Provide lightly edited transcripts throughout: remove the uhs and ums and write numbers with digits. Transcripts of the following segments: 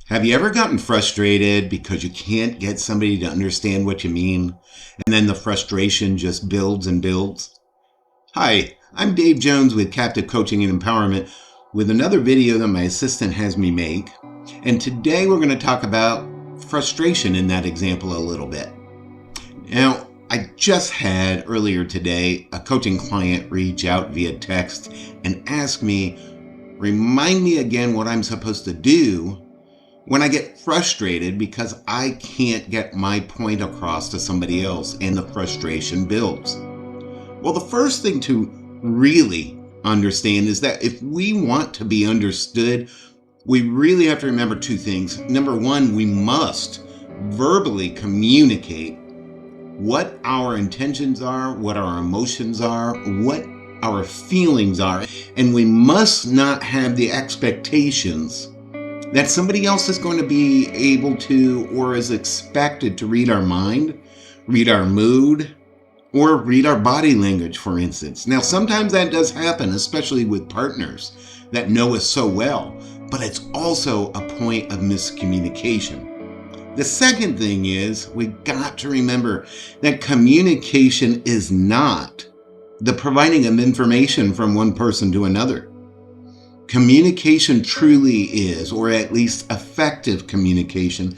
Have you ever gotten frustrated because you can't get somebody to understand what you mean, and then the frustration just builds and builds? Hi, I'm Dave Jones with Captive Coaching and Empowerment with another video that my assistant has me make. And today we're going to talk about frustration in that example a little bit. Now, I just had earlier today a coaching client reach out via text and ask me, remind me again what I'm supposed to do when I get frustrated because I can't get my point across to somebody else and the frustration builds. Well, the first thing to really understand is that if we want to be understood, we really have to remember two things. Number one, we must verbally communicate what our intentions are, what our emotions are, what our feelings are, and we must not have the expectations that somebody else is going to be able to or is expected to read our mind, read our mood, or read our body language, for instance. Now, sometimes that does happen, especially with partners that know us so well, but it's also a point of miscommunication. The second thing is we got to remember that communication is not the providing of information from one person to another. Communication truly is, or at least effective communication,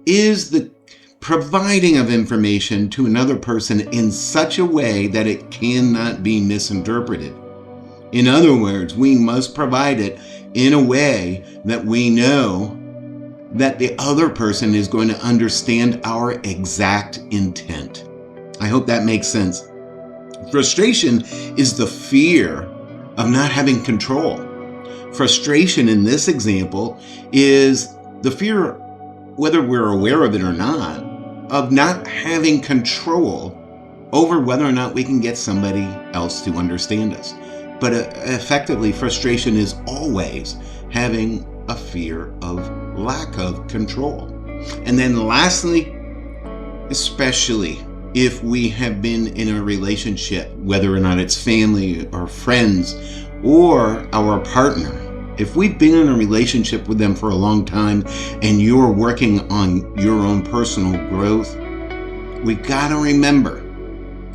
is the providing of information to another person in such a way that it cannot be misinterpreted. In other words, we must provide it in a way that we know that the other person is going to understand our exact intent. I hope that makes sense. Frustration is the fear of not having control. Frustration in this example is the fear, whether we're aware of it or not, of not having control over whether or not we can get somebody else to understand us. But effectively, frustration is always having a fear of lack of control. And then lastly, especially if we have been in a relationship, whether or not it's family or friends or our partner, if we've been in a relationship with them for a long time and you're working on your own personal growth, we've got to remember,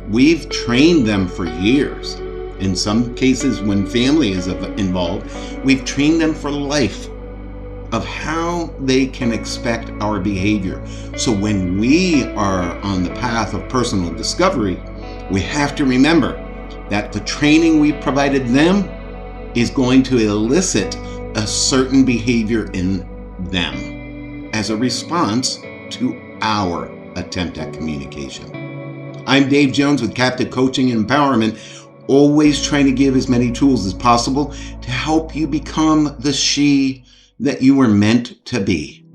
we've trained them for years. In some cases, when family is involved, we've trained them for life of how they can expect our behavior. So when we are on the path of personal discovery, we have to remember that the training we provided them is going to elicit a certain behavior in them as a response to our attempt at communication. I'm Dave Jones with Captive Coaching and Empowerment, always trying to give as many tools as possible to help you become the she that you were meant to be.